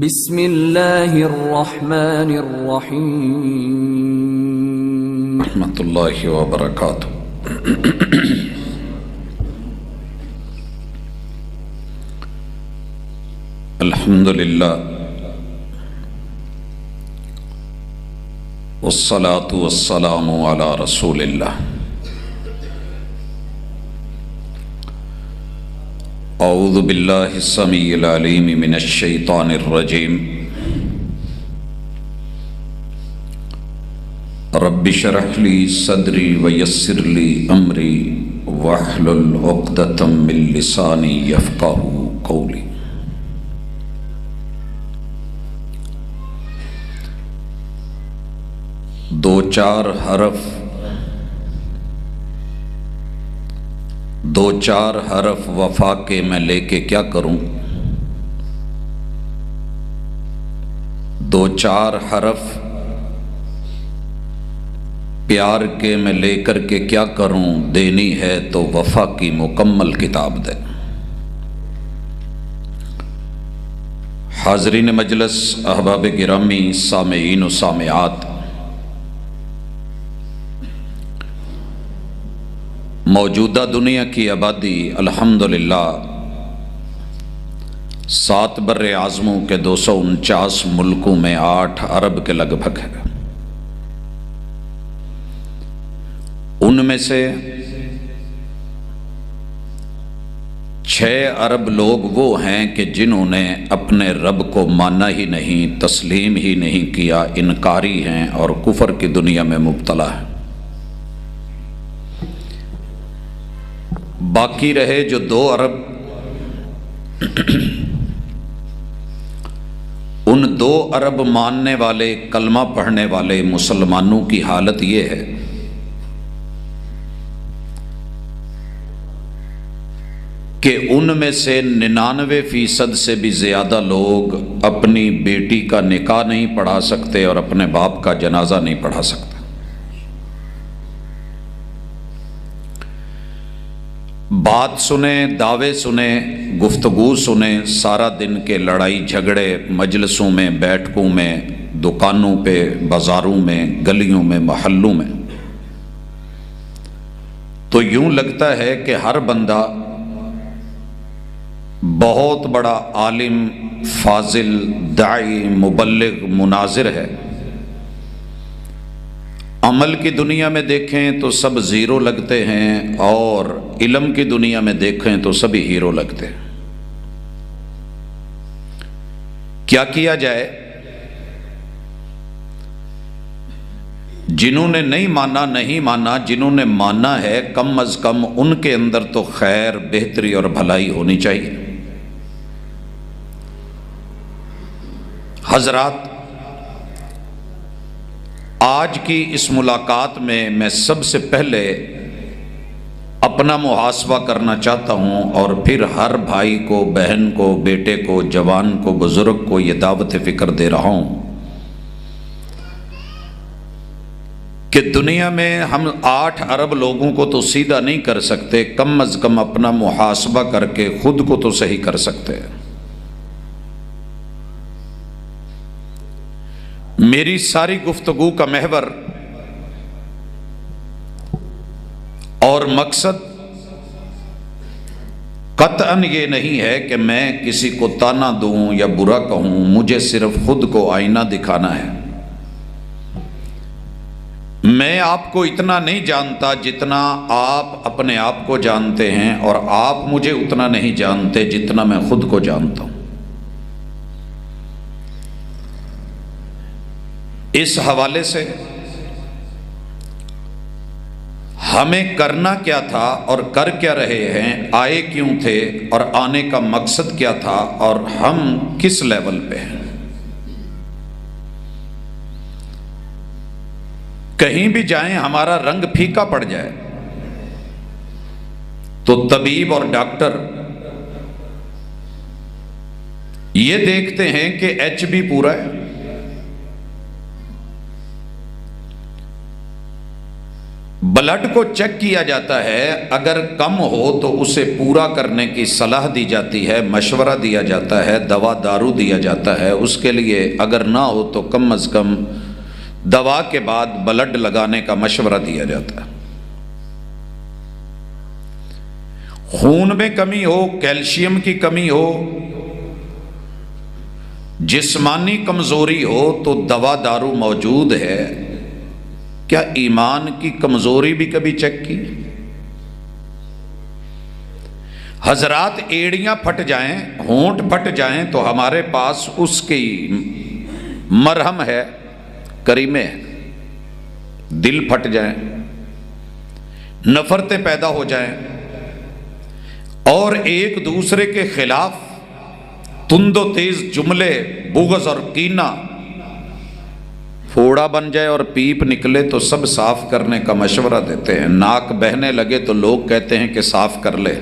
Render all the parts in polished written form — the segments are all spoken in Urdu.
بسم اللہ الرحمن الرحیم رحمۃ اللہ وبرکاتہ۔ الحمد للہ والصلاة والسلام علی رسول اللہ۔ اعوذ باللہ السمیع العلیم من الشیطان الرجیم۔ رب اشرح لی صدری ویسر لی امری واحلل عقدۃ من لسانی یفقہوا قولی۔ دو چار حرف وفا کے میں لے کے کیا کروں؟ دو چار حرف پیار کے میں لے کر کے کیا کروں؟ دینی ہے تو وفا کی مکمل کتاب دے۔ حاضرین مجلس، احباب گرامی، سامعین و سامعات، موجودہ دنیا کی آبادی الحمدللہ 7 بر اعظموں کے 249 ملکوں میں 8 ارب کے لگ بھگ ہے۔ ان میں سے 6 ارب لوگ وہ ہیں کہ جنہوں نے اپنے رب کو مانا ہی نہیں، تسلیم ہی نہیں کیا، انکاری ہیں اور کفر کی دنیا میں مبتلا ہیں۔ باقی رہے جو 2 ارب، ان 2 ارب ماننے والے، کلمہ پڑھنے والے مسلمانوں کی حالت یہ ہے کہ ان میں سے 99% سے بھی زیادہ لوگ اپنی بیٹی کا نکاح نہیں پڑھا سکتے اور اپنے باپ کا جنازہ نہیں پڑھا سکتے۔ بات سنیں، دعوے سنیں، گفتگو سنیں، سارا دن کے لڑائی جھگڑے مجلسوں میں، بیٹھکوں میں، دکانوں پہ، بازاروں میں، گلیوں میں، محلوں میں، تو یوں لگتا ہے کہ ہر بندہ بہت بڑا عالم، فاضل، داعی، مبلغ، مناظر ہے۔ عمل کی دنیا میں دیکھیں تو سب زیرو لگتے ہیں اور علم کی دنیا میں دیکھیں تو سبھی ہیرو لگتے ہیں۔ کیا کیا جائے؟ جنہوں نے نہیں مانا، جنہوں نے مانا ہے، کم از کم ان کے اندر تو خیر، بہتری اور بھلائی ہونی چاہیے۔ حضرات، آج کی اس ملاقات میں سب سے پہلے اپنا محاسبہ کرنا چاہتا ہوں اور پھر ہر بھائی کو، بہن کو، بیٹے کو، جوان کو، بزرگ کو یہ دعوت فکر دے رہا ہوں کہ دنیا میں ہم 8 ارب لوگوں کو تو سیدھا نہیں کر سکتے، کم از کم اپنا محاسبہ کر کے خود کو تو صحیح کر سکتے ہیں۔ میری ساری گفتگو کا محور اور مقصد قطعاً یہ نہیں ہے کہ میں کسی کو طعنہ دوں یا برا کہوں، مجھے صرف خود کو آئینہ دکھانا ہے۔ میں آپ کو اتنا نہیں جانتا جتنا آپ اپنے آپ کو جانتے ہیں، اور آپ مجھے اتنا نہیں جانتے جتنا میں خود کو جانتا ہوں۔ اس حوالے سے ہمیں کرنا کیا تھا اور کر کیا رہے ہیں، آئے کیوں تھے اور آنے کا مقصد کیا تھا، اور ہم کس لیول پہ ہیں۔ کہیں بھی جائیں ہمارا رنگ پھیکا پڑ جائے تو طبیب اور ڈاکٹر یہ دیکھتے ہیں کہ HB پورا ہے، بلڈ کو چیک کیا جاتا ہے، اگر کم ہو تو اسے پورا کرنے کی صلاح دی جاتی ہے، مشورہ دیا جاتا ہے، دوا دارو دیا جاتا ہے اس کے لیے، اگر نہ ہو تو کم از کم دوا کے بعد بلڈ لگانے کا مشورہ دیا جاتا ہے۔ خون میں کمی ہو، کیلشیم کی کمی ہو، جسمانی کمزوری ہو تو دوا دارو موجود ہے۔ کیا ایمان کی کمزوری بھی کبھی چیک کی؟ حضرات ایڑیاں پھٹ جائیں، ہونٹ پھٹ جائیں تو ہمارے پاس اس کی مرہم ہے، کریمے ہے۔ دل پھٹ جائیں، نفرتیں پیدا ہو جائیں اور ایک دوسرے کے خلاف تند و تیز جملے، بغض اور کینہ پھوڑا بن جائے اور پیپ نکلے تو سب صاف کرنے کا مشورہ دیتے ہیں۔ ناک بہنے لگے تو لوگ کہتے ہیں کہ صاف کر لے،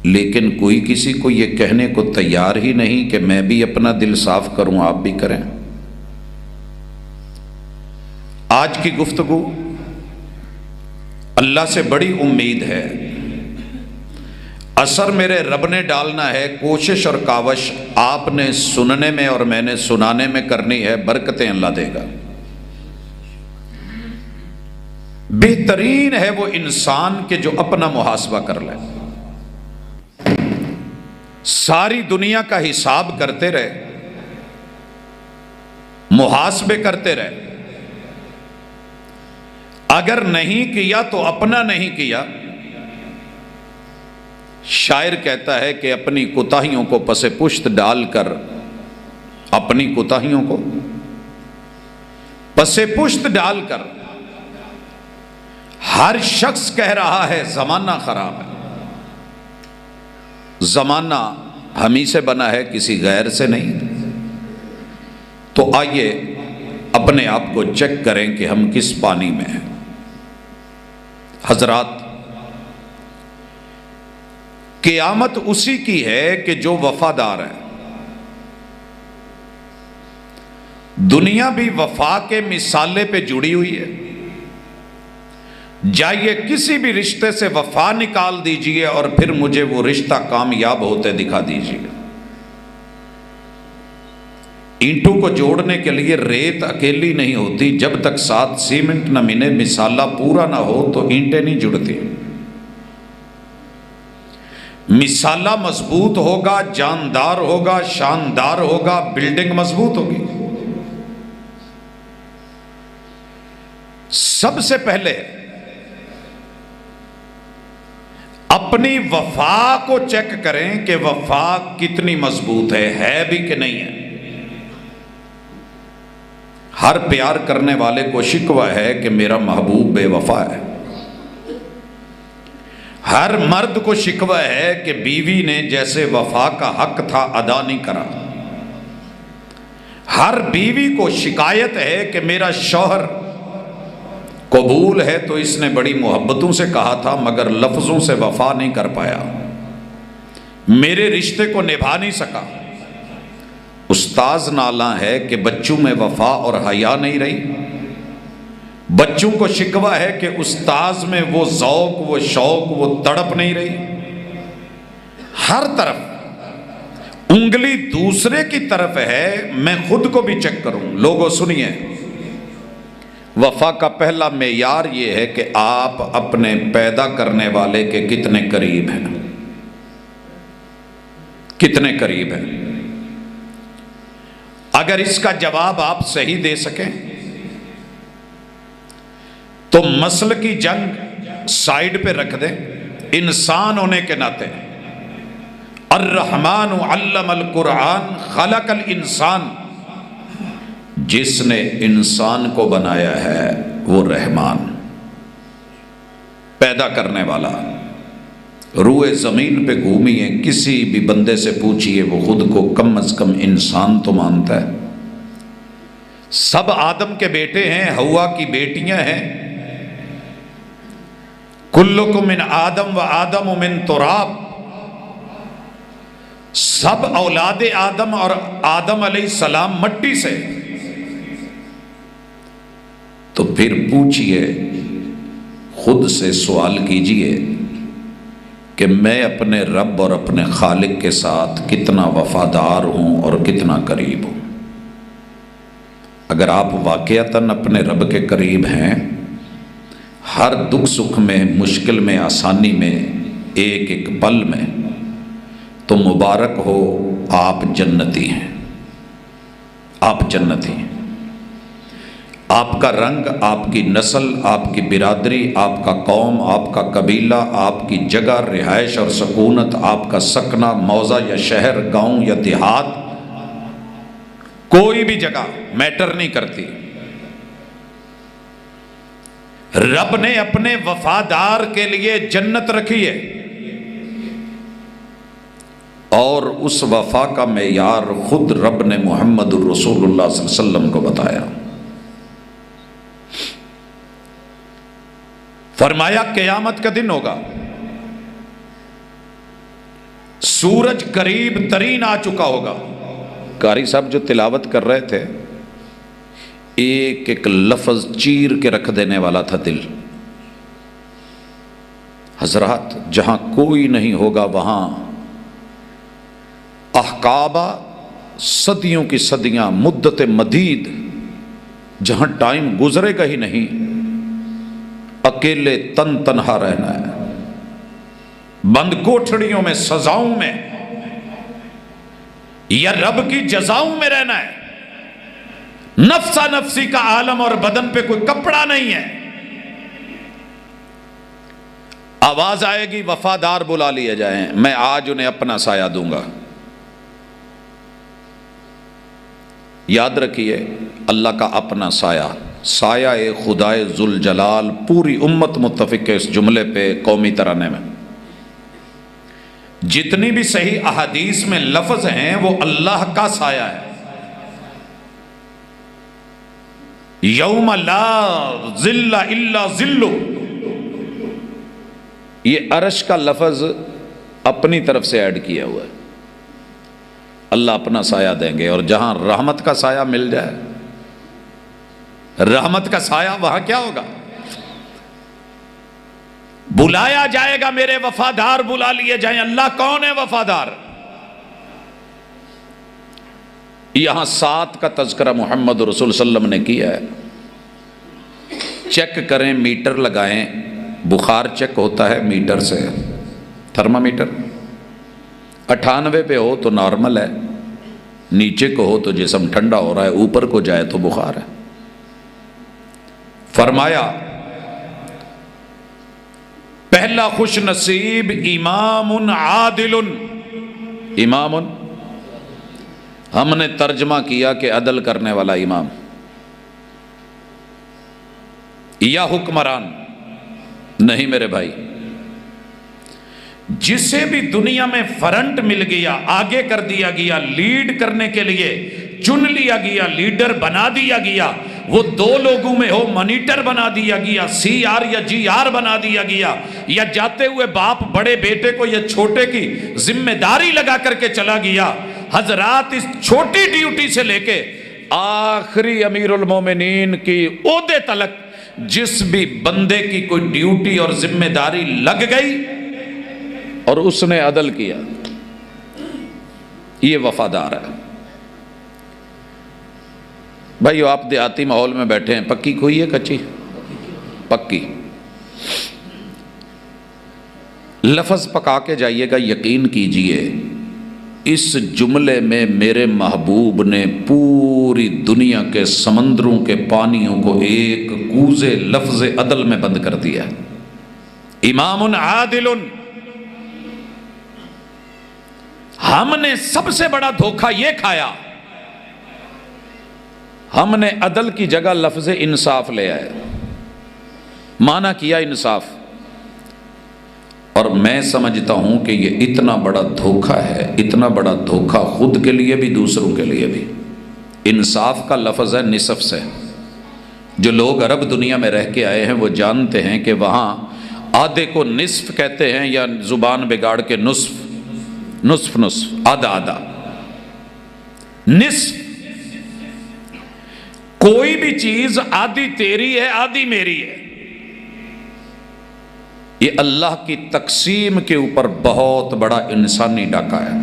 لیکن کوئی کسی کو یہ کہنے کو تیار ہی نہیں کہ میں بھی اپنا دل صاف کروں، آپ بھی کریں۔ آج کی گفتگو اللہ سے بڑی امید ہے، اثر میرے رب نے ڈالنا ہے، کوشش اور کاوش آپ نے سننے میں اور میں نے سنانے میں کرنی ہے، برکتیں اللہ دے گا۔ بہترین ہے وہ انسان کہ جو اپنا محاسبہ کر لے، ساری دنیا کا حساب کرتے رہے، محاسبے کرتے رہے، اگر نہیں کیا تو اپنا نہیں کیا۔ شاعر کہتا ہے کہ اپنی کوتاہیوں کو پس پشت ڈال کر، اپنی کوتاہیوں کو پس پشت ڈال کر ہر شخص کہہ رہا ہے زمانہ خراب ہے۔ زمانہ ہمیں سے بنا ہے، کسی غیر سے نہیں۔ تو آئیے اپنے آپ کو چیک کریں کہ ہم کس پانی میں ہیں۔ حضرات، قیامت اسی کی ہے کہ جو وفادار ہے۔ دنیا بھی وفا کے مثالے پہ جڑی ہوئی ہے۔ جائیے کسی بھی رشتے سے وفا نکال دیجئے اور پھر مجھے وہ رشتہ کامیاب ہوتے دکھا دیجئے۔ اینٹوں کو جوڑنے کے لیے ریت اکیلی نہیں ہوتی، جب تک ساتھ سیمنٹ نہ ملے، مثالہ پورا نہ ہو تو اینٹیں نہیں جڑتی۔ مثالہ مضبوط ہوگا، جاندار ہوگا، شاندار ہوگا، بلڈنگ مضبوط ہوگی۔ سب سے پہلے اپنی وفا کو چیک کریں کہ وفا کتنی مضبوط ہے بھی کہ نہیں ہے۔ ہر پیار کرنے والے کو شکوہ ہے کہ میرا محبوب بے وفا ہے۔ ہر مرد کو شکوہ ہے کہ بیوی نے جیسے وفا کا حق تھا ادا نہیں کرا۔ ہر بیوی کو شکایت ہے کہ میرا شوہر قبول ہے تو اس نے بڑی محبتوں سے کہا تھا مگر لفظوں سے وفا نہیں کر پایا، میرے رشتے کو نبھا نہیں سکا۔ استاذ نالاں ہے کہ بچوں میں وفا اور حیا نہیں رہی۔ بچوں کو شکوہ ہے کہ استاذ میں وہ ذوق، وہ شوق، وہ تڑپ نہیں رہی۔ ہر طرف انگلی دوسرے کی طرف ہے، میں خود کو بھی چیک کروں۔ لوگوں سنیے، وفا کا پہلا معیار یہ ہے کہ آپ اپنے پیدا کرنے والے کے کتنے قریب ہیں، کتنے قریب ہیں۔ اگر اس کا جواب آپ صحیح دے سکیں تو مسل کی جنگ سائیڈ پہ رکھ دیں۔ انسان ہونے کے ناطے الرحمن علم القرآن خلق الانسان، جس نے انسان کو بنایا ہے وہ رحمان، پیدا کرنے والا۔ روئے زمین پہ گھومیے، کسی بھی بندے سے پوچھئے وہ خود کو کم از کم انسان تو مانتا ہے۔ سب آدم کے بیٹے ہیں، حوا کی بیٹیاں ہیں۔ کلکم من آدم و آدم من تراب، سب اولاد آدم اور آدم علیہ السلام مٹی سے۔ تو پھر پوچھئے خود سے سوال کیجئے کہ میں اپنے رب اور اپنے خالق کے ساتھ کتنا وفادار ہوں اور کتنا قریب ہوں۔ اگر آپ واقعتاً اپنے رب کے قریب ہیں، ہر دکھ سکھ میں، مشکل میں، آسانی میں، ایک ایک پل میں، تو مبارک ہو، آپ جنتی ہیں، آپ جنتی ہیں۔ آپ کا رنگ، آپ کی نسل، آپ کی برادری، آپ کا قوم، آپ کا قبیلہ، آپ کی جگہ رہائش اور سکونت، آپ کا سکنہ، موضع یا شہر، گاؤں یا دیہات، کوئی بھی جگہ میٹر نہیں کرتی۔ رب نے اپنے وفادار کے لیے جنت رکھی ہے، اور اس وفا کا معیار خود رب نے محمد الرسول اللہ صلی اللہ علیہ وسلم کو بتایا۔ فرمایا قیامت کا دن ہوگا، سورج قریب ترین آ چکا ہوگا۔ قاری صاحب جو تلاوت کر رہے تھے، ایک ایک لفظ چیر کے رکھ دینے والا تھا دل۔ حضرات، جہاں کوئی نہیں ہوگا وہاں احقابہ، صدیوں کی صدیاں، مدت مدید، جہاں ٹائم گزرے گا ہی نہیں، اکیلے تن تنہا رہنا ہے، بند کوٹھڑیوں میں، سزاؤں میں یا رب کی جزاؤں میں رہنا ہے۔ نفسا نفسی کا عالم اور بدن پہ کوئی کپڑا نہیں ہے۔ آواز آئے گی وفادار بلا لیے جائیں، میں آج انہیں اپنا سایہ دوں گا۔ یاد رکھیے، اللہ کا اپنا سایہ، سایہ خدائے ذوالجلال، پوری امت متفق ہے اس جملے پہ قومی ترانے میں۔ جتنی بھی صحیح احادیث میں لفظ ہیں وہ اللہ کا سایہ ہے۔ یوم لا ظل الا ظلہ، یہ عرش کا لفظ اپنی طرف سے ایڈ کیا ہوا ہے۔ اللہ اپنا سایہ دیں گے، اور جہاں رحمت کا سایہ مل جائے، رحمت کا سایہ، وہاں کیا ہوگا؟ بلایا جائے گا، میرے وفادار بلا لیے جائیں۔ اللہ کون ہے وفادار؟ یہاں 7 کا تذکرہ محمد رسول صلی اللہ علیہ وسلم نے کیا ہے۔ چیک کریں، میٹر لگائیں، بخار چیک ہوتا ہے میٹر سے، تھرمامیٹر 98 پہ ہو تو نارمل ہے، نیچے کو ہو تو جسم ٹھنڈا ہو رہا ہے، اوپر کو جائے تو بخار ہے۔ فرمایا پہلا خوش نصیب امام عادل، امام ہم نے ترجمہ کیا کہ عدل کرنے والا امام یا حکمران نہیں میرے بھائی، جسے بھی دنیا میں فرنٹ مل گیا، آگے کر دیا گیا، لیڈ کرنے کے لیے چن لیا گیا، لیڈر بنا دیا گیا، وہ 2 لوگوں میں ہو، مانیٹر بنا دیا گیا، CR یا GR بنا دیا گیا، یا جاتے ہوئے باپ بڑے بیٹے کو یا چھوٹے کی ذمہ داری لگا کر کے چلا گیا۔ حضرات، اس چھوٹی ڈیوٹی سے لے کے آخری امیر المومنین کی عہدے تلک جس بھی بندے کی کوئی ڈیوٹی اور ذمہ داری لگ گئی اور اس نے عدل کیا، یہ وفادار ہے۔ بھائیو، آپ دیہاتی ماحول میں بیٹھے ہیں، پکی کھوئی ہے کچی؟ پکی۔ لفظ پکا کے جائیے گا، یقین کیجئے اس جملے میں میرے محبوب نے پوری دنیا کے سمندروں کے پانیوں کو ایک کوزے لفظ عدل میں بند کر دیا۔ امام عادل۔ ہم نے سب سے بڑا دھوکہ یہ کھایا، ہم نے عدل کی جگہ لفظ انصاف لے آئے، معنی کیا انصاف، اور میں سمجھتا ہوں کہ یہ اتنا بڑا دھوکہ ہے، اتنا بڑا دھوکہ خود کے لیے بھی دوسروں کے لیے بھی۔ انصاف کا لفظ ہے نصف سے۔ جو لوگ عرب دنیا میں رہ کے آئے ہیں وہ جانتے ہیں کہ وہاں آدھے کو نصف کہتے ہیں، یا زبان بگاڑ کے نصف، نصف نصف، آدھا آدھا، نصف۔ کوئی بھی چیز آدھی تیری ہے آدھی میری ہے، یہ اللہ کی تقسیم کے اوپر بہت بڑا انسانی ڈاکہ ہے۔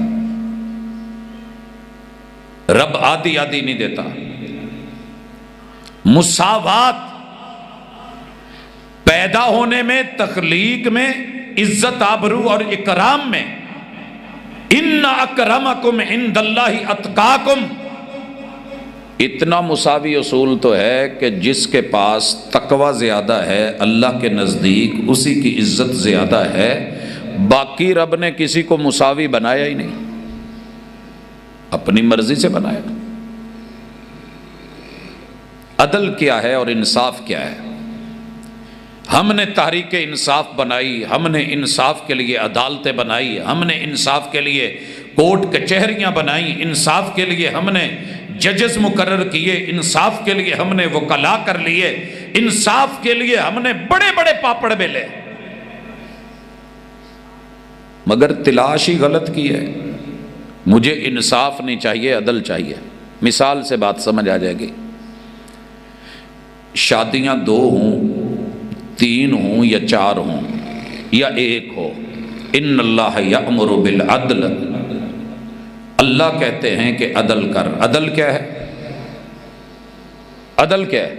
رب آدھی آدھی نہیں دیتا۔ مساوات پیدا ہونے میں، تخلیق میں، عزت آبرو اور اکرام میں۔ ان اکرمکم عند اللہ اتقاکم، اتنا مساوی اصول تو ہے کہ جس کے پاس تقوی زیادہ ہے اللہ کے نزدیک اسی کی عزت زیادہ ہے۔ باقی رب نے کسی کو مساوی بنایا ہی نہیں، اپنی مرضی سے بنایا۔ عدل کیا ہے اور انصاف کیا ہے؟ ہم نے تحریک انصاف بنائی، ہم نے انصاف کے لیے عدالتیں بنائی، ہم نے انصاف کے لیے کورٹ کچہریاں بنائی، انصاف کے لیے ہم نے ججز مقرر کیے، انصاف کے لیے ہم نے وکلا کر لیے، انصاف کے لیے ہم نے بڑے بڑے پاپڑ بیلے، مگر تلاش ہی غلط کی ہے۔ مجھے انصاف نہیں چاہیے، عدل چاہیے۔ مثال سے بات سمجھ آ جائے گی۔ شادیاں 2 ہوں، 3 ہوں یا 4 ہوں یا 1 ہو، ان اللہ یأمر بالعدل، اللہ کہتے ہیں کہ عدل کر۔ عدل کیا ہے؟ عدل کیا ہے؟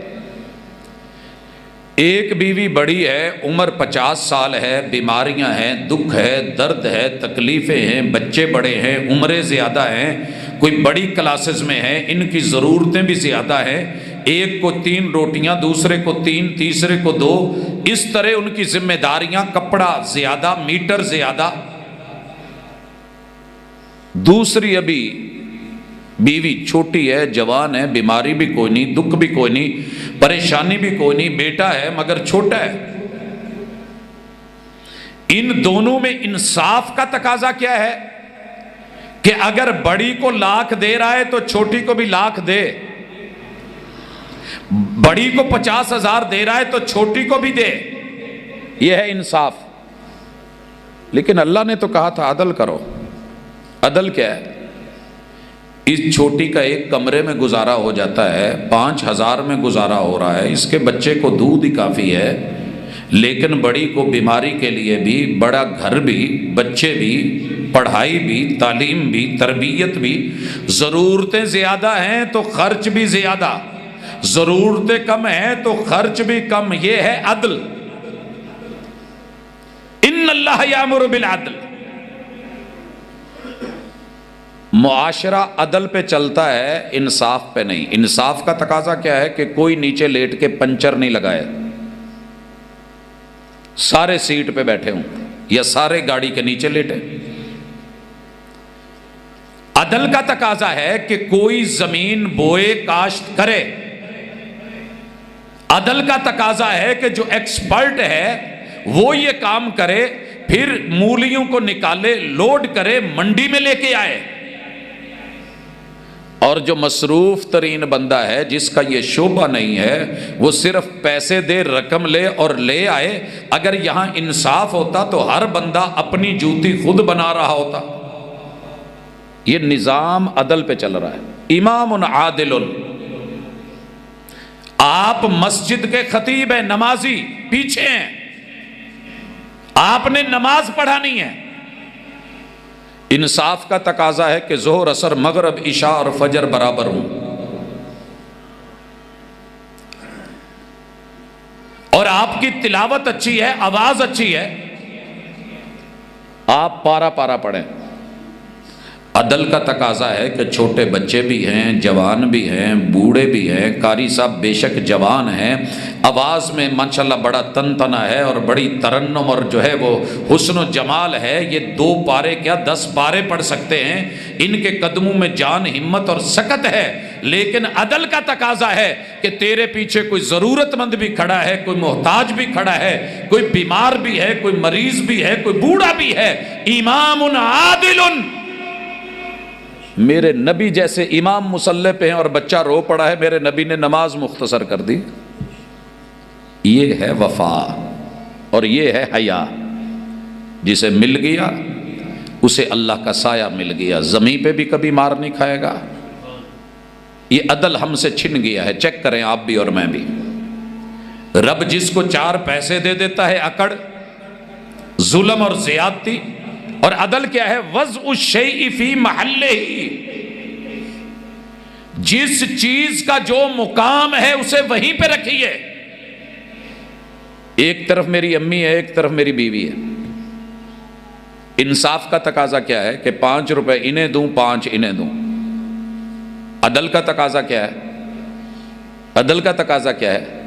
ایک بیوی بڑی ہے، عمر 50 سال ہے، بیماریاں ہیں، دکھ ہے، درد ہے، تکلیفیں ہیں، بچے بڑے ہیں، عمریں زیادہ ہیں، کوئی بڑی کلاسز میں ہے، ان کی ضرورتیں بھی زیادہ ہیں۔ ایک کو 3 روٹیاں، دوسرے کو 3، تیسرے کو 2، اس طرح ان کی ذمہ داریاں، کپڑا زیادہ، میٹر زیادہ۔ دوسری ابھی بیوی چھوٹی ہے، جوان ہے، بیماری بھی کوئی نہیں، دکھ بھی کوئی نہیں، پریشانی بھی کوئی نہیں، بیٹا ہے مگر چھوٹا ہے۔ ان دونوں میں انصاف کا تقاضا کیا ہے کہ اگر بڑی کو 1 لاکھ دے رہا ہے تو چھوٹی کو بھی 1 لاکھ دے، بڑی کو 50,000 دے رہا ہے تو چھوٹی کو بھی دے۔ یہ ہے انصاف۔ لیکن اللہ نے تو کہا تھا عدل کرو۔ عدل کیا ہے؟ اس چھوٹی کا ایک کمرے میں گزارا ہو جاتا ہے، 5,000 میں گزارا ہو رہا ہے، اس کے بچے کو دودھ ہی کافی ہے، لیکن بڑی کو بیماری کے لیے بھی، بڑا گھر بھی، بچے بھی، پڑھائی بھی، تعلیم بھی، تربیت بھی، ضرورتیں زیادہ ہیں تو خرچ بھی زیادہ، ضرورتیں کم ہیں تو خرچ بھی کم۔ یہ ہے عدل۔ ان اللہ یامر بالعدل۔ معاشرہ عدل پہ چلتا ہے، انصاف پہ نہیں۔ انصاف کا تقاضا کیا ہے کہ کوئی نیچے لیٹ کے پنچر نہیں لگائے، سارے سیٹ پہ بیٹھے ہوں یا سارے گاڑی کے نیچے لیٹے۔ عدل کا تقاضا ہے کہ کوئی زمین بوئے، کاشت کرے۔ عدل کا تقاضا ہے کہ جو ایکسپرٹ ہے وہ یہ کام کرے، پھر مولیوں کو نکالے، لوڈ کرے، منڈی میں لے کے آئے۔ اور جو مصروف ترین بندہ ہے، جس کا یہ شعبہ نہیں ہے، وہ صرف پیسے دے، رقم لے اور لے آئے۔ اگر یہاں انصاف ہوتا تو ہر بندہ اپنی جوتی خود بنا رہا ہوتا۔ یہ نظام عدل پہ چل رہا ہے۔ امام عادل، آپ مسجد کے خطیب ہیں، نمازی، پیچھے ہیں، آپ نے نماز پڑھانی ہے۔ انصاف کا تقاضا ہے کہ ظہر، عصر، مغرب، عشاء اور فجر برابر ہوں، اور آپ کی تلاوت اچھی ہے، آواز اچھی ہے، آپ پارا پارا پڑھیں۔ عدل کا تقاضا ہے کہ چھوٹے بچے بھی ہیں، جوان بھی ہیں، بوڑھے بھی ہیں۔ قاری صاحب بے شک جوان ہیں، آواز میں ماشاءاللہ بڑا تن تنا ہے اور بڑی ترنم اور جو ہے وہ حسن و جمال ہے، یہ 2 پارے کیا 10 پارے پڑھ سکتے ہیں، ان کے قدموں میں جان، ہمت اور سکت ہے۔ لیکن عدل کا تقاضا ہے کہ تیرے پیچھے کوئی ضرورت مند بھی کھڑا ہے، کوئی محتاج بھی کھڑا ہے، کوئی بیمار بھی ہے، کوئی مریض بھی ہے، کوئی بوڑھا بھی ہے۔ امام عادل، میرے نبی جیسے امام مصلی پہ ہیں اور بچہ رو پڑا ہے، میرے نبی نے نماز مختصر کر دی۔ یہ ہے وفا اور یہ ہے حیا۔ جسے مل گیا اسے اللہ کا سایہ مل گیا، زمین پہ بھی کبھی مار نہیں کھائے گا۔ یہ عدل ہم سے چھن گیا ہے، چیک کریں آپ بھی اور میں بھی۔ رب جس کو 4 پیسے دے دیتا ہے اکڑ، ظلم اور زیادتی. اور عدل کیا ہے؟ وضع الشیء فی محلہ، جس چیز کا جو مقام ہے اسے وہیں پہ رکھیے. ایک طرف میری امی ہے، ایک طرف میری بیوی ہے. انصاف کا تقاضا کیا ہے کہ 5 روپے انہیں دوں، 5 انہیں دوں. عدل کا تقاضا کیا ہے؟ عدل کا تقاضا کیا ہے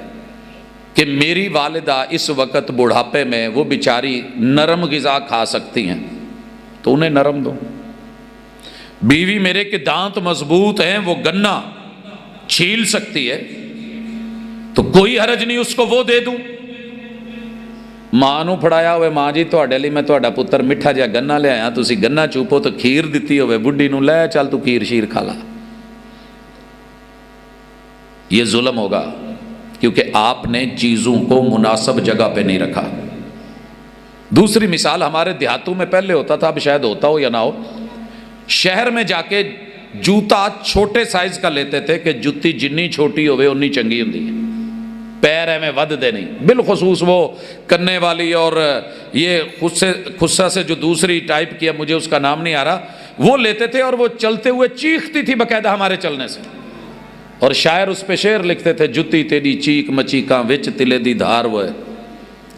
کہ میری والدہ اس وقت بڑھاپے میں وہ بیچاری نرم غذا کھا سکتی ہیں تو انہیں نرم دو. بیوی میرے کے دانت مضبوط ہیں، وہ گنا چھیل سکتی ہے تو کوئی حرج نہیں اس کو وہ دے دوں. ماں نو پھڑایا ہوئے، ماں جی تواڈے لئی میں تواڈا پتر میٹھا جہا گنا لے آیا، تسی گنا چوپو تو کھیر دتی ہوئے بڈھی نو، لے چل تو کھیر شیر کھا لا. یہ ظلم ہوگا کیونکہ آپ نے چیزوں کو مناسب جگہ پہ نہیں رکھا. دوسری مثال ہمارے دیہاتوں میں پہلے ہوتا تھا، اب شاید ہوتا ہو یا نہ ہو. شہر میں جا کے جوتا چھوٹے سائز کا لیتے تھے کہ جتی جنی چھوٹی ہوئے انی چنگی ہوندی ہے، پیر میں ود دے نہیں. بالخصوص وہ کرنے والی اور یہ خصہ سے جو دوسری ٹائپ کی ہے، مجھے اس کا نام نہیں آ رہا، وہ لیتے تھے اور وہ چلتے ہوئے چیختی تھی باقاعدہ ہمارے چلنے سے. اور شاعر اس پہ شعر لکھتے تھے، جتی تیری چیک مچیکاں وچ تلے دی دھار وہ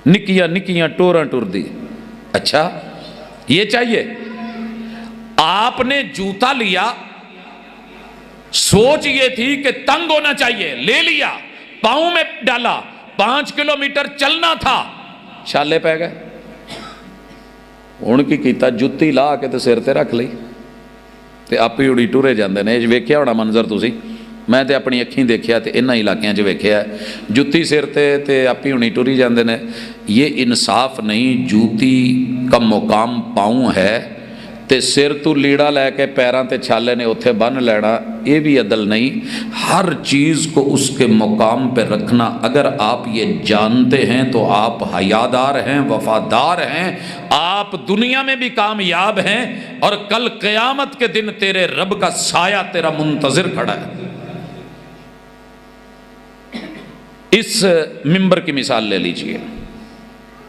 نکیاں نکیاں ٹوراں ٹور دی. اچھا یہ چاہیے؟ آپ نے جوتا لیا، سوچ یہ تھی کہ تنگ ہونا چاہیے، لے لیا، پاؤں میں ڈالا، 5 کلومیٹر چلنا تھا، چھالے پہ گئے. ہن کی کیتا؟ جتی لا کے تے سر تے رکھ لئی تے آپ ہی اڑی ٹورے جاندے نے. ویکھیا ہونا منظر تسی، میں تے اپنی اکھیں دیکھیا تے انہاں علاقیاں 'چ ویکھیا ہے، جتی سر تے آپ ہی ہونی ٹری جاندے نے. یہ انصاف نہیں. جوتی کا مقام پاؤں ہے تے سر تو لیڑا لے کے پیراں تے چھالے نے اوتھے بن لینا، یہ بھی عدل نہیں. ہر چیز کو اس کے مقام پہ رکھنا. اگر آپ یہ جانتے ہیں تو آپ حیادار ہیں، وفادار ہیں، آپ دنیا میں بھی کامیاب ہیں اور کل قیامت کے دن تیرے رب کا سایہ تیرا منتظر کھڑا ہے. اس ممبر کی مثال لے لیجئے.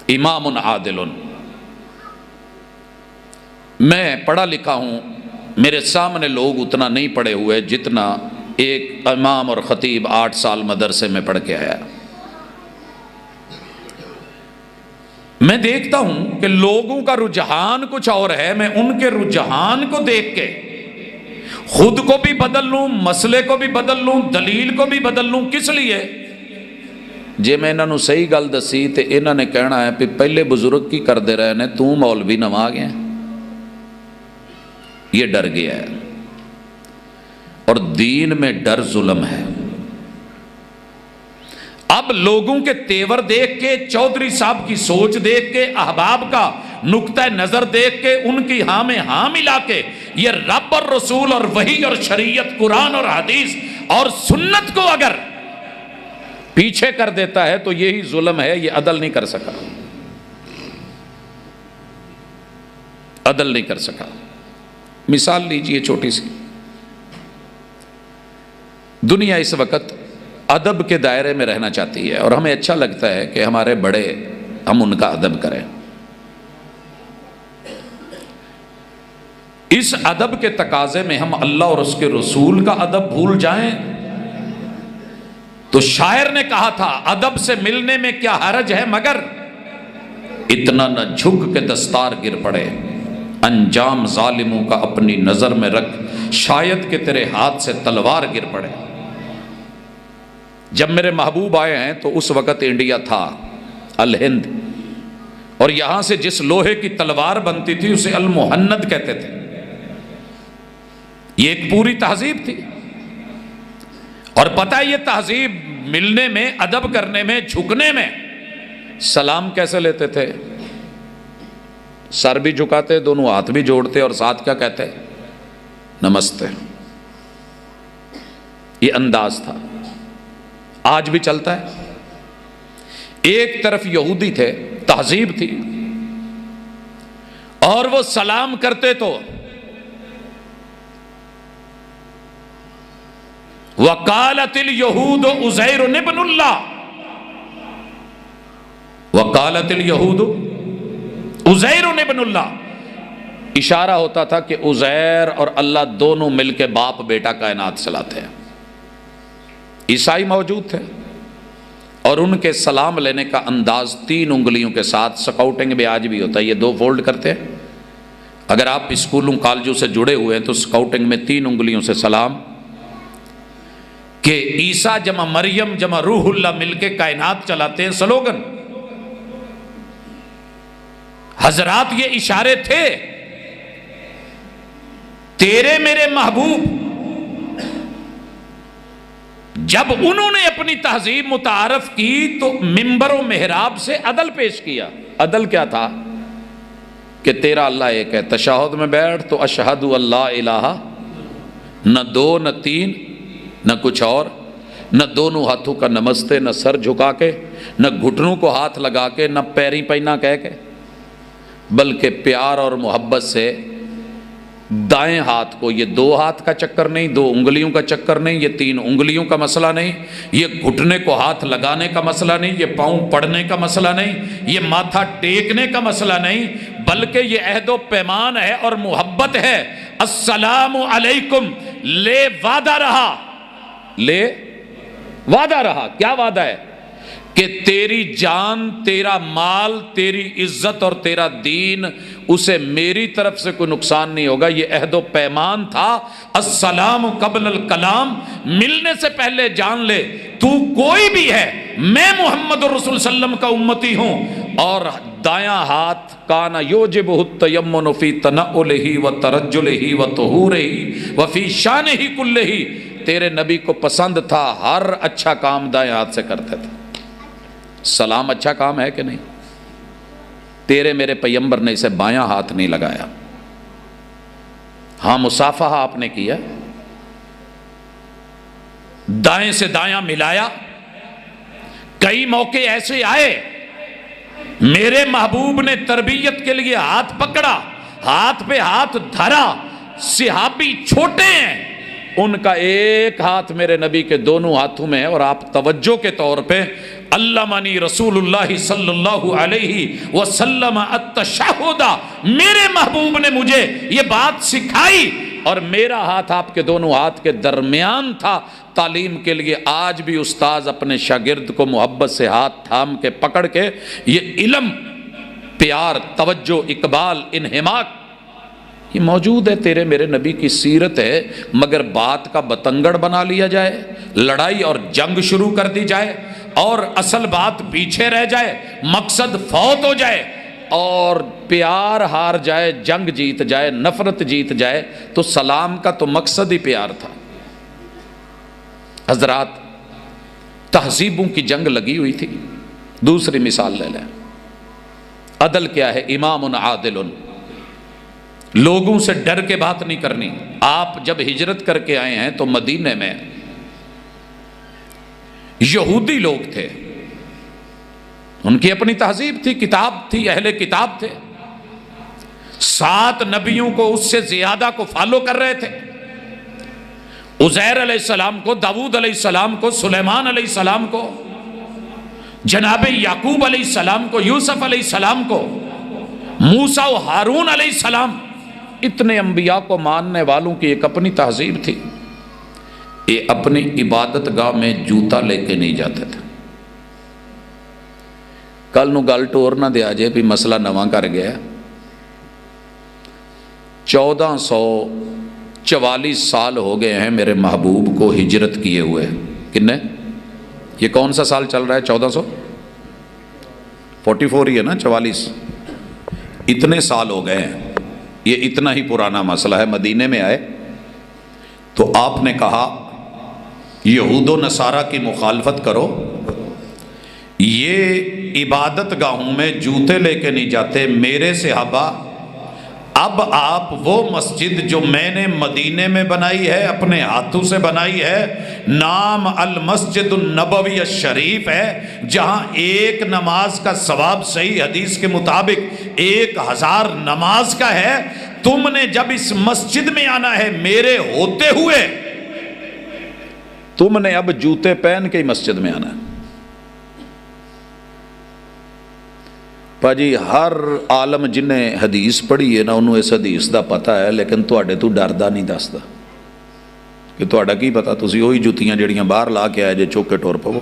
امام عادل، میں پڑھا لکھا ہوں، میرے سامنے لوگ اتنا نہیں پڑھے ہوئے جتنا ایک امام اور خطیب 8 سال مدرسے میں پڑھ کے آیا. میں دیکھتا ہوں کہ لوگوں کا رجحان کچھ اور ہے. میں ان کے رجحان کو دیکھ کے خود کو بھی بدل لوں، مسئلے کو بھی بدل لوں، دلیل کو بھی بدل لوں. کس لیے؟ جے میں انہوں نے صحیح گل دسی تے انہوں نے کہنا ہے کہ پہلے بزرگ کی کردے رہے نے، تو مولوی نوا گیا. یہ ڈر گیا ہے اور دین میں ڈر ظلم ہے. اب لوگوں کے تیور دیکھ کے، چودھری صاحب کی سوچ دیکھ کے، احباب کا نقطہ نظر دیکھ کے، ان کی ہاں میں ہاں ملا کے یہ رب اور رسول اور وحی اور شریعت، قرآن اور حدیث اور سنت کو اگر پیچھے کر دیتا ہے تو یہی ظلم ہے. یہ عدل نہیں کر سکا، عدل نہیں کر سکا. مثال لیجئے چھوٹی سی. دنیا اس وقت ادب کے دائرے میں رہنا چاہتی ہے اور ہمیں اچھا لگتا ہے کہ ہمارے بڑے، ہم ان کا ادب کریں. اس ادب کے تقاضے میں ہم اللہ اور اس کے رسول کا ادب بھول جائیں تو شاعر نے کہا تھا، ادب سے ملنے میں کیا حرج ہے مگر اتنا نہ جھک کے دستار گر پڑے. انجام ظالموں کا اپنی نظر میں رکھ، شاید کہ تیرے ہاتھ سے تلوار گر پڑے. جب میرے محبوب آئے ہیں تو اس وقت انڈیا تھا، الہند، اور یہاں سے جس لوہے کی تلوار بنتی تھی اسے المہند کہتے تھے. یہ ایک پوری تہذیب تھی. اور پتہ ہے یہ تہذیب ملنے میں، ادب کرنے میں، جھکنے میں، سلام کیسے لیتے تھے؟ سر بھی جھکاتے، دونوں ہاتھ بھی جوڑتے اور ساتھ کیا کہتے؟ نمستے. یہ انداز تھا، آج بھی چلتا ہے. ایک طرف یہودی تھے، تہذیب تھی، اور وہ سلام کرتے تو وقالت اليہود عزیر ابن اللہ، وقالت اليہود عزیر ابن اللہ، اشارہ ہوتا تھا کہ عزیر اور اللہ دونوں مل کے باپ بیٹا کائنات چلاتے ہیں۔ عیسائی موجود تھے اور ان کے سلام لینے کا انداز 3 انگلیوں کے ساتھ، سکاؤٹنگ میں آج بھی ہوتا ہے، یہ 2 فولڈ کرتے ہیں۔ اگر آپ اسکولوں کالجوں سے جڑے ہوئے ہیں تو سکاؤٹنگ میں 3 انگلیوں سے سلام، کہ عیسیٰ جمع مریم جمع روح اللہ مل کے کائنات چلاتے ہیں، سلوگن۔ حضرات یہ اشارے تھے، تیرے میرے محبوب جب انہوں نے اپنی تہذیب متعارف کی تو ممبر و محراب سے عدل پیش کیا۔ عدل کیا تھا؟ کہ تیرا اللہ ایک ہے۔ تشہد میں بیٹھ تو اشہد اللہ الہ، نہ 2 نہ 3 نہ کچھ اور، نہ دونوں ہاتھوں کا نمستے، نہ سر جھکا کے، نہ گھٹنوں کو ہاتھ لگا کے، نہ پیری پینا کہہ کے، بلکہ پیار اور محبت سے دائیں ہاتھ کو، یہ 2 ہاتھ کا چکر نہیں، 2 انگلیوں کا چکر نہیں، یہ 3 انگلیوں کا مسئلہ نہیں، یہ گھٹنے کو ہاتھ لگانے کا مسئلہ نہیں، یہ پاؤں پڑنے کا مسئلہ نہیں، یہ ماتھا ٹیکنے کا مسئلہ نہیں، بلکہ یہ عہد و پیمان ہے اور محبت ہے۔ السلام علیکم، لے وعدہ رہا، لے وعدہ رہا۔ کیا وعدہ ہے؟ کہ تیری جان، تیرا مال، تیری عزت اور تیرا دین، اسے میری طرف سے کوئی نقصان نہیں ہوگا۔ یہ عہد و پیمان تھا۔ السلام قبل الکلام، ملنے سے پہلے جان لے تو کوئی بھی ہے، میں محمد رسول صلی اللہ علیہ وسلم کا امتی ہوں۔ اور دایاں ہاتھ کانا یوجبہ التیمن فی تنعلہ و ترجلہ و طہورہ و فی شانہ کلہ، تیرے نبی کو پسند تھا ہر اچھا کام دائیں ہاتھ سے کرتے تھے۔ سلام اچھا کام ہے کہ نہیں؟ تیرے میرے پیغمبر نے اسے بایاں ہاتھ نہیں لگایا۔ ہاں مصافحہ آپ نے کیا، دائیں سے دایاں ملایا۔ کئی موقع ایسے آئے میرے محبوب نے تربیت کے لیے ہاتھ پکڑا، ہاتھ پہ ہاتھ دھرا۔ صحابی چھوٹے ہیں، ان کا ایک ہاتھ میرے نبی کے دونوں ہاتھوں میں ہے، اور آپ توجہ کے طور پہ علمنی رسول اللہ صلی اللہ علیہ وسلم التشہد، میرے محبوب نے مجھے یہ بات سکھائی، اور میرا ہاتھ آپ کے دونوں ہاتھ کے درمیان تھا۔ تعلیم کے لیے آج بھی استاذ اپنے شاگرد کو محبت سے ہاتھ تھام کے پکڑ کے، یہ علم، پیار، توجہ، اقبال، انہماک، یہ موجود ہے۔ تیرے میرے نبی کی سیرت ہے، مگر بات کا بتنگڑ بنا لیا جائے، لڑائی اور جنگ شروع کر دی جائے، اور اصل بات پیچھے رہ جائے، مقصد فوت ہو جائے، اور پیار ہار جائے، جنگ جیت جائے، نفرت جیت جائے، تو سلام کا تو مقصد ہی پیار تھا۔ حضرات، تہذیبوں کی جنگ لگی ہوئی تھی۔ دوسری مثال لے لیں، عدل کیا ہے؟ امام عادل، لوگوں سے ڈر کے بات نہیں کرنی۔ آپ جب ہجرت کر کے آئے ہیں تو مدینے میں یہودی لوگ تھے، ان کی اپنی تہذیب تھی، کتاب تھی، اہل کتاب تھے، 7 نبیوں کو اس سے زیادہ کو فالو کر رہے تھے۔ عزیر علیہ السلام کو، داؤد علیہ السلام کو، سلیمان علیہ السلام کو، جناب یعقوب علیہ السلام کو، یوسف علیہ السلام کو، موسیٰ و ہارون علیہ السلام، اتنے انبیاء کو ماننے والوں کی ایک اپنی تہذیب تھی۔ یہ اپنی عبادت گاہ میں جوتا لے کے نہیں جاتے تھے۔ کل نو گل ٹور نہ دیا جائے بھی مسئلہ نواں کر گیا۔ 1444 سال ہو گئے ہیں میرے محبوب کو ہجرت کیے ہوئے۔ کتنے؟ یہ کون سا سال چل رہا ہے؟ 1444 ہی ہے نا، 44۔ اتنے سال ہو گئے ہیں، یہ اتنا ہی پرانا مسئلہ ہے۔ مدینے میں آئے تو آپ نے کہا یہود و نصارہ کی مخالفت کرو، یہ عبادت گاہوں میں جوتے لے کے نہیں جاتے میرے صحابہ، اب آپ وہ مسجد جو میں نے مدینے میں بنائی ہے، اپنے ہاتھوں سے بنائی ہے، نام المسجد النبوی الشریف ہے، جہاں ایک نماز کا ثواب صحیح حدیث کے مطابق 1000 نماز کا ہے، تم نے جب اس مسجد میں آنا ہے میرے ہوتے ہوئے، تم نے اب جوتے پہن کے ہی مسجد میں آنا ہے۔ ਭਾਜੀ ਹਰ ਆਲਮ ਜਿਹਨੇ ਹਦੀਸ ਪੜ੍ਹੀ ਹੈ ਨਾ ਉਹਨੂੰ ਇਸ ਹਦੀਸ ਦਾ ਪਤਾ ਹੈ, ਲੇਕਿਨ ਤੁਹਾਡੇ ਤੋਂ ਡਰਦਾ ਨਹੀਂ ਦੱਸਦਾ ਕਿ ਤੁਹਾਡਾ ਕੀ ਪਤਾ, ਤੁਸੀਂ ਉਹੀ ਜੁੱਤੀਆਂ ਜਿਹੜੀਆਂ ਬਾਹਰ ਲਾ ਕੇ ਆਏ ਜੇ ਚੁੱਕ ਕੇ ਟੁਰ ਪਵੋ।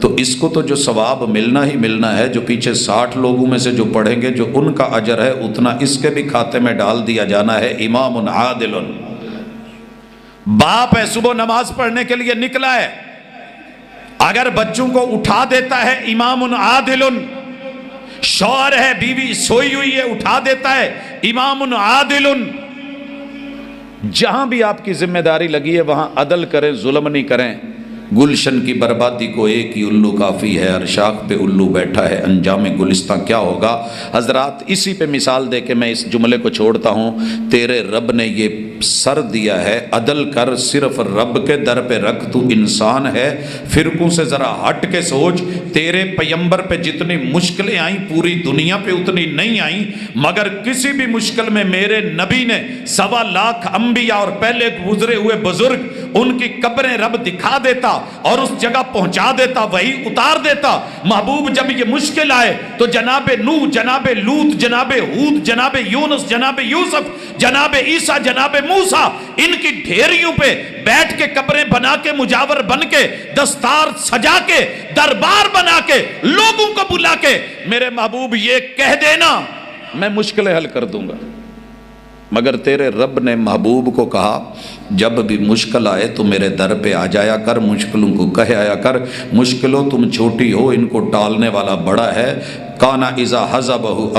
تو اس کو تو جو ثواب ملنا ہی ملنا ہے، جو پیچھے 60 لوگوں میں سے جو پڑھیں گے جو ان کا اجر ہے اتنا اس کے بھی کھاتے میں ڈال دیا جانا ہے۔ امام عادل، باپ ہے صبح نماز پڑھنے کے لیے نکلا ہے، اگر بچوں کو اٹھا دیتا ہے امام عادل، شوہر ہے بیوی سوئی ہوئی ہے اٹھا دیتا ہے امام عادل۔ جہاں بھی آپ کی ذمہ داری لگی ہے وہاں عدل کریں، ظلم نہیں کریں۔ گلشن کی بربادی کو ایک ہی الو کافی ہے، ہر شاخ پہ الو بیٹھا ہے، انجام گلستان کیا ہوگا؟ حضرات اسی پہ مثال دے کے میں اس جملے کو چھوڑتا ہوں۔ تیرے رب نے یہ سر دیا ہے، عدل کر، صرف رب کے در پہ رکھ، تو انسان ہے، فرقوں سے ذرا ہٹ کے سوچ۔ تیرے پیمبر پہ جتنی مشکلیں آئیں پوری دنیا پہ اتنی نہیں آئیں، مگر کسی بھی مشکل میں میرے نبی نے 1.25 لاکھ انبیاء اور پہلے گزرے ہوئے بزرگ ان کی قبریں رب دکھا دیتا اور اس جگہ پہنچا دیتا، وہی اتار دیتا۔ محبوب جب یہ مشکل آئے تو جناب نوح، جناب لوط، جناب ہود، جناب یونس، جناب یوسف، جناب عیسیٰ، جناب موسیٰ، ان کی ڈھیریوں پہ بیٹھ کے قبریں بنا کے مجاور بن کے دستار سجا کے دربار بنا کے لوگوں کو بلا کے میرے محبوب یہ کہہ دینا میں مشکلیں حل کر دوں گا۔ مگر تیرے رب نے محبوب کو کہا جب بھی مشکل آئے تو میرے در پہ آ جایا کر، مشکلوں کو کہہ آیا کر، مشکلوں تم چھوٹی ہو ان کو ٹالنے والا بڑا ہے۔ کانا اذا حزبہ